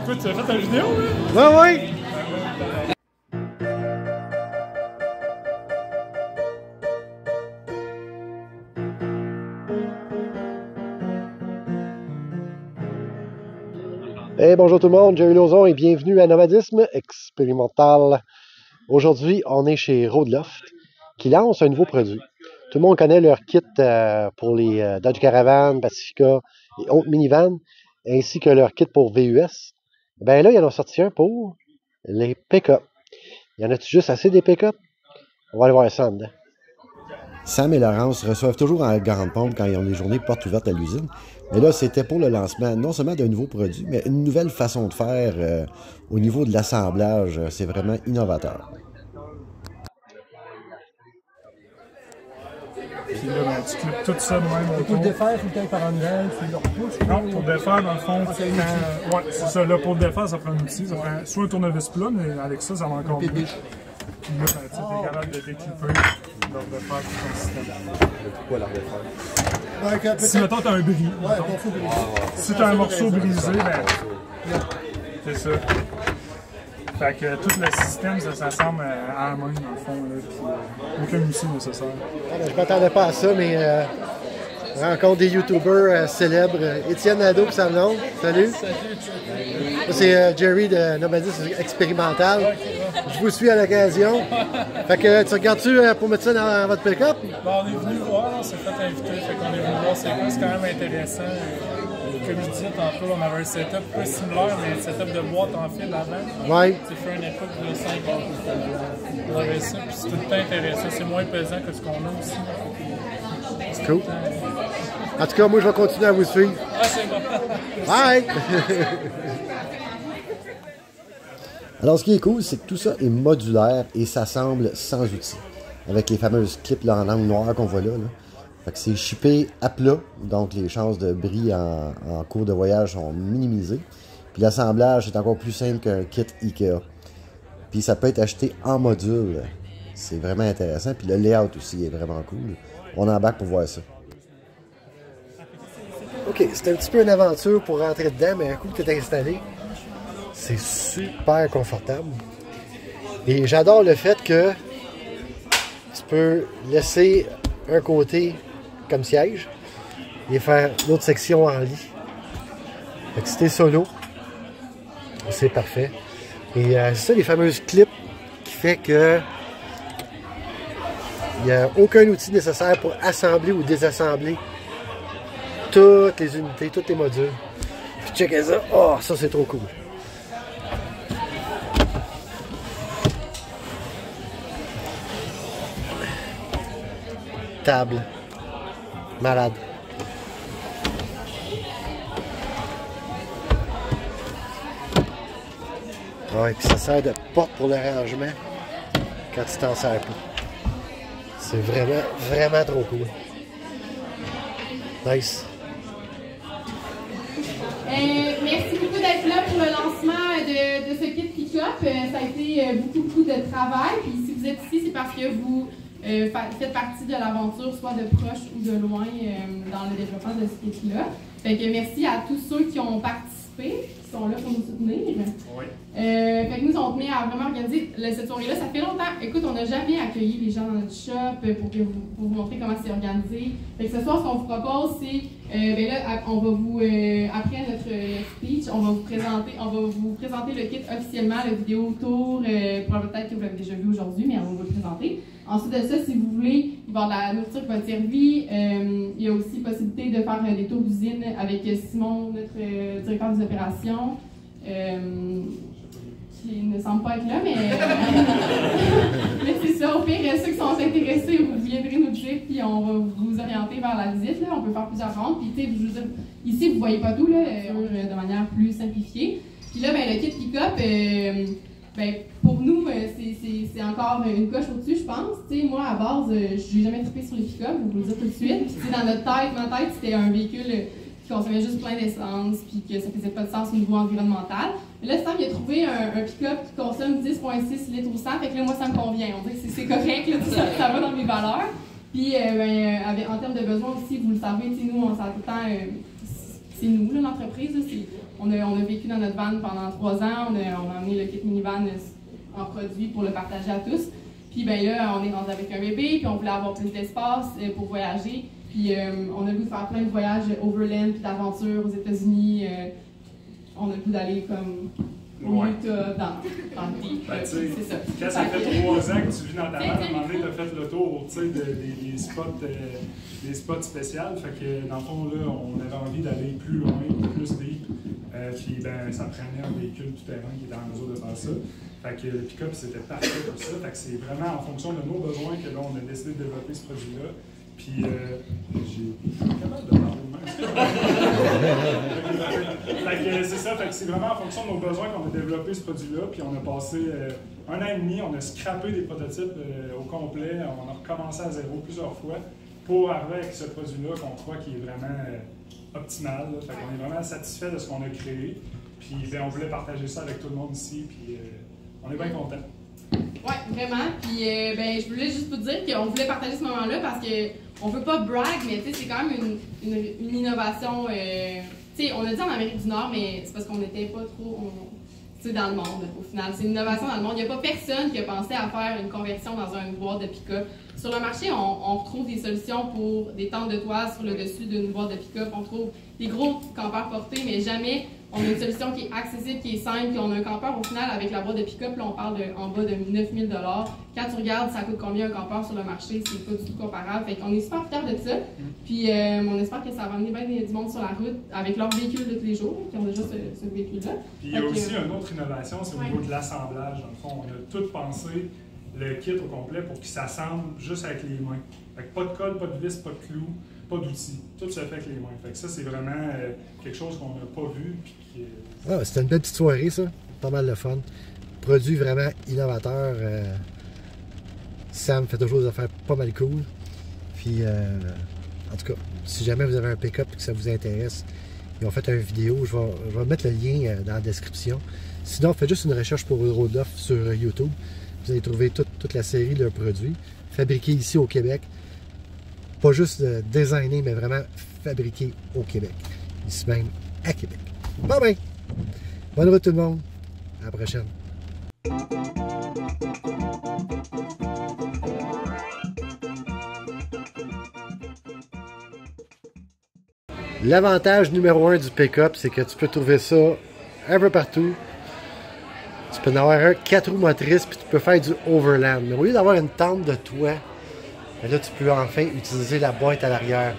Toi, tu as fait ta vidéo, là? Ouais, ouais! Hey, bonjour tout le monde, Jerry Lauzon et bienvenue à Nomadisme Expérimental. Aujourd'hui, on est chez Roadloft qui lance un nouveau produit. Tout le monde connaît leur kit pour les Dodge Caravan, Pacifica et autres minivans, ainsi que leur kit pour VUS. Ben là, il y en a sorti un pour les pick-up. Y en a-tu juste assez des pick-up? On va aller voir ça en dedans. Sam et Laurence reçoivent toujours en grande pompe quand ils ont des journées portes ouvertes à l'usine. Mais là, c'était pour le lancement non seulement d'un nouveau produit, mais une nouvelle façon de faire au niveau de l'assemblage. C'est vraiment innovateur. Puis là, ben, tu clips tout ça de même autour. Pour le défaire, il faut que tu par en dedans, tu le repousses. Non, pour le défaire, dans le fond, ouais, c'est ça. Là, pour le défaire, ça prend un outil. Ça prend soit un tournevis plat, mais avec ça, ça va encore mieux. Puis là, ben, tu es capable de déclipper leur défaire tout ton système. Pourquoi leur défaire? Si, mettons, tu as un bris. Si tu as un morceau brisé, ben, c'est ça. Fait que tout le système, ça s'assemble à la main, dans le fond, là, puis aucun outil nécessaire. Ah, ben, je m'attendais pas à ça, mais rencontre des youtubeurs célèbres. Étienne Nadeau et Sam Long. Salut. C'est Jerry de Nomadisme Expérimental. Je vous suis à l'occasion. Fait que tu regardes-tu pour mettre ça dans votre pick-up? Bon, on est venu voir, on s'est fait inviter, fait qu'on est venu voir, c'est quand même intéressant. Comme je disais tantôt, on avait un setup peu similaire, mais un setup de boîte en fil avant. Oui. C'est fait une époque de 5 ans. On avait ça, puis c'est tout le temps intéressant. C'est moins pesant que ce qu'on a aussi. C'est cool. En tout cas, moi, je vais continuer à vous suivre. Ah, c'est bon. Bye! Alors, ce qui est cool, c'est que tout ça est modulaire et s'assemble sans outils. Avec les fameuses clips là, en angle noir qu'on voit là. Fait que c'est shippé à plat, donc les chances de bris en cours de voyage sont minimisées. Puis l'assemblage est encore plus simple qu'un kit Ikea. Puis ça peut être acheté en module. C'est vraiment intéressant. Puis le layout aussi est vraiment cool. On embarque pour voir ça. OK, c'est un petit peu une aventure pour rentrer dedans, mais un coup que tu es installé, c'est super confortable. Et j'adore le fait que tu peux laisser un côté comme siège et faire l'autre section en lit. Fait que si t'es solo, c'est parfait. Et c'est ça les fameuses clips qui fait que il n'y a aucun outil nécessaire pour assembler ou désassembler toutes les unités, tous les modules. Puis checkez ça. Oh, ça c'est trop cool. Table. Malade. Ouais, puis ça sert de porte pour le rangement quand tu t'en sers pas. C'est vraiment, vraiment trop cool. Nice. Merci beaucoup d'être là pour le lancement de ce kit pick-up. Ça a été beaucoup de travail. Puis si vous êtes ici, c'est parce que vous faites partie de l'aventure, soit de proche ou de loin, dans le développement de ce kit-là. Fait que merci à tous ceux qui ont participé, qui sont là pour nous soutenir. Oui. Fait que nous, on tenait à vraiment organiser cette soirée-là. Ça fait longtemps. Écoute, on n'a jamais accueilli les gens dans notre shop pour vous montrer comment c'est organisé. Fait que ce soir, ce qu'on vous propose, c'est, ben là, on va vous, après notre speech, on va vous présenter le kit officiellement, la vidéo tour, peut-être que vous l'avez déjà vu aujourd'hui, mais on va vous le présenter. Ensuite de ça, si vous voulez, il va y avoir de la nourriture qui va être servie. Il y a aussi possibilité de faire des tours d'usine avec Simon, notre directeur des opérations, qui ne semble pas être là, mais, mais c'est ça. Au pire, ceux qui sont intéressés, vous viendrez nous dire, puis on va vous orienter vers la visite. Là. On peut faire plusieurs rondes. Puis, je veux dire, ici, vous ne voyez pas tout là, de manière plus simplifiée. Puis là, ben, le kit pick-up, ben, pour nous, c'est encore une coche au-dessus, je pense. T'sais, moi, à base, je n'ai jamais trippé sur les pick-up, je vous le dire tout de suite. Puis, dans notre tête, ma tête, c'était un véhicule qui consommait juste plein d'essence, puis que ça faisait pas de sens au niveau environnemental. Mais là, Sam, il a trouvé un pick-up qui consomme 10,6 litres au 100, fait que là, moi, ça me convient. On dirait que c'est correct, là, ça va dans mes valeurs. Puis, en termes de besoins aussi, vous le savez, nous, on s'en tout le temps, c'est nous, l'entreprise, on a vécu dans notre van pendant 3 ans, on a amené le kit minivan en produit pour le partager à tous. Puis ben là, on est rendu avec un bébé, puis on voulait avoir plus d'espace pour voyager. Puis on a le goût de faire plein de voyages overland, puis d'aventures aux États-Unis. On a le goût d'aller comme au Utah, dans le deep. Ben, c'est ça. Quand ça fait 3 ans que tu vis dans ta van, à un moment donné, tu as fait le tour des spots spéciaux. Fait que dans le fond, là, on avait envie d'aller plus loin, plus deep. Puis ben, ça prenait un véhicule tout-terrain qui était en mesure de faire ça. Fait que le pick-up, c'était parfait pour ça. Fait que c'est vraiment en fonction de nos besoins que là, on a décidé de développer ce produit-là. Puis j'ai capable de parler de même. C'est ça, fait que c'est vraiment en fonction de nos besoins qu'on a développé ce produit-là. Puis on a passé 1 an et demi, on a scrappé des prototypes au complet. On a recommencé à zéro plusieurs fois pour arriver avec ce produit-là qu'on croit qui est vraiment optimal. Là. Fait qu'on est vraiment satisfait de ce qu'on a créé. Puis ben, on voulait partager ça avec tout le monde ici. Puis on est bien contents. Oui, vraiment. Puis ben, je voulais juste vous dire qu'on voulait partager ce moment-là parce qu'on ne veut pas brag, mais c'est quand même une innovation. On a dit en Amérique du Nord, mais c'est parce qu'on n'était pas trop dans le monde au final. C'est une innovation dans le monde. Il n'y a pas personne qui a pensé à faire une conversion dans une boîte de pick-up. Sur le marché, on retrouve des solutions pour des tentes de toit sur le dessus d'une boîte de pick-up. On trouve des gros campeurs portés, mais jamais on a une solution qui est accessible, qui est simple. Puis on a un campeur au final avec la boîte de pick-up. Là, on parle en bas de 9 000 $. Quand tu regardes, ça coûte combien un campeur sur le marché, c'est pas du tout comparable. Fait qu'on est super fiers de ça. Puis on espère que ça va amener bien du monde sur la route avec leur véhicule de tous les jours, qui ont déjà ce véhicule-là. Puis il y a aussi une autre innovation, c'est au niveau de l'assemblage. Dans le fond, on a tout pensé le kit au complet pour qu'il s'assemble juste avec les mains. Fait que pas de colle, pas de vis, pas de clous, pas d'outils. Tout se fait avec les mains. Fait que ça, c'est vraiment quelque chose qu'on n'a pas vu. C'était une belle petite soirée, ça. Pas mal de fun. Produit vraiment innovateur. Sam fait toujours des affaires pas mal cool. Puis, en tout cas, si jamais vous avez un pick-up et que ça vous intéresse, ils ont fait une vidéo. Je vais mettre le lien dans la description. Sinon, faites juste une recherche pour Road Loft sur YouTube. Vous allez trouver toute la série de leurs produits. Fabriqués ici au Québec. Pas juste designés, mais vraiment fabriqués au Québec. Ici même à Québec. Bon ben, bonne route tout le monde. À la prochaine. L'avantage numéro 1 du pick-up, c'est que tu peux trouver ça un peu partout. Tu peux en avoir un 4 roues motrices, puis tu peux faire du overland. Mais au lieu d'avoir une tente de toit, là, tu peux enfin utiliser la boîte à l'arrière.